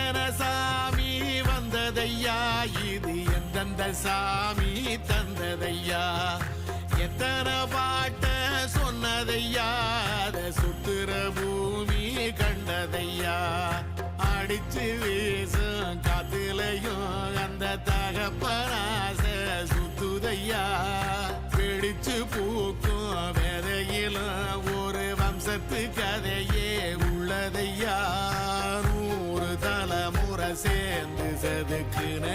எத்தனை சாமி வந்ததையா, இது எந்தெந்த சாமி தந்ததையா, எத்தனை பாட்ட சொன்னதையா, அத சுத்துற பூமி கண்டதையா, அடிச்சு வீசும் காத்துலையும் அந்த தகப்பனாச சுத்துதையா, பிடிச்சு பூக்கும் வேதையிலும் ஒரு வம்சத்து கதையே உள்ளதையா, 100 தலைமுறை சேர்ந்து செதுக்குன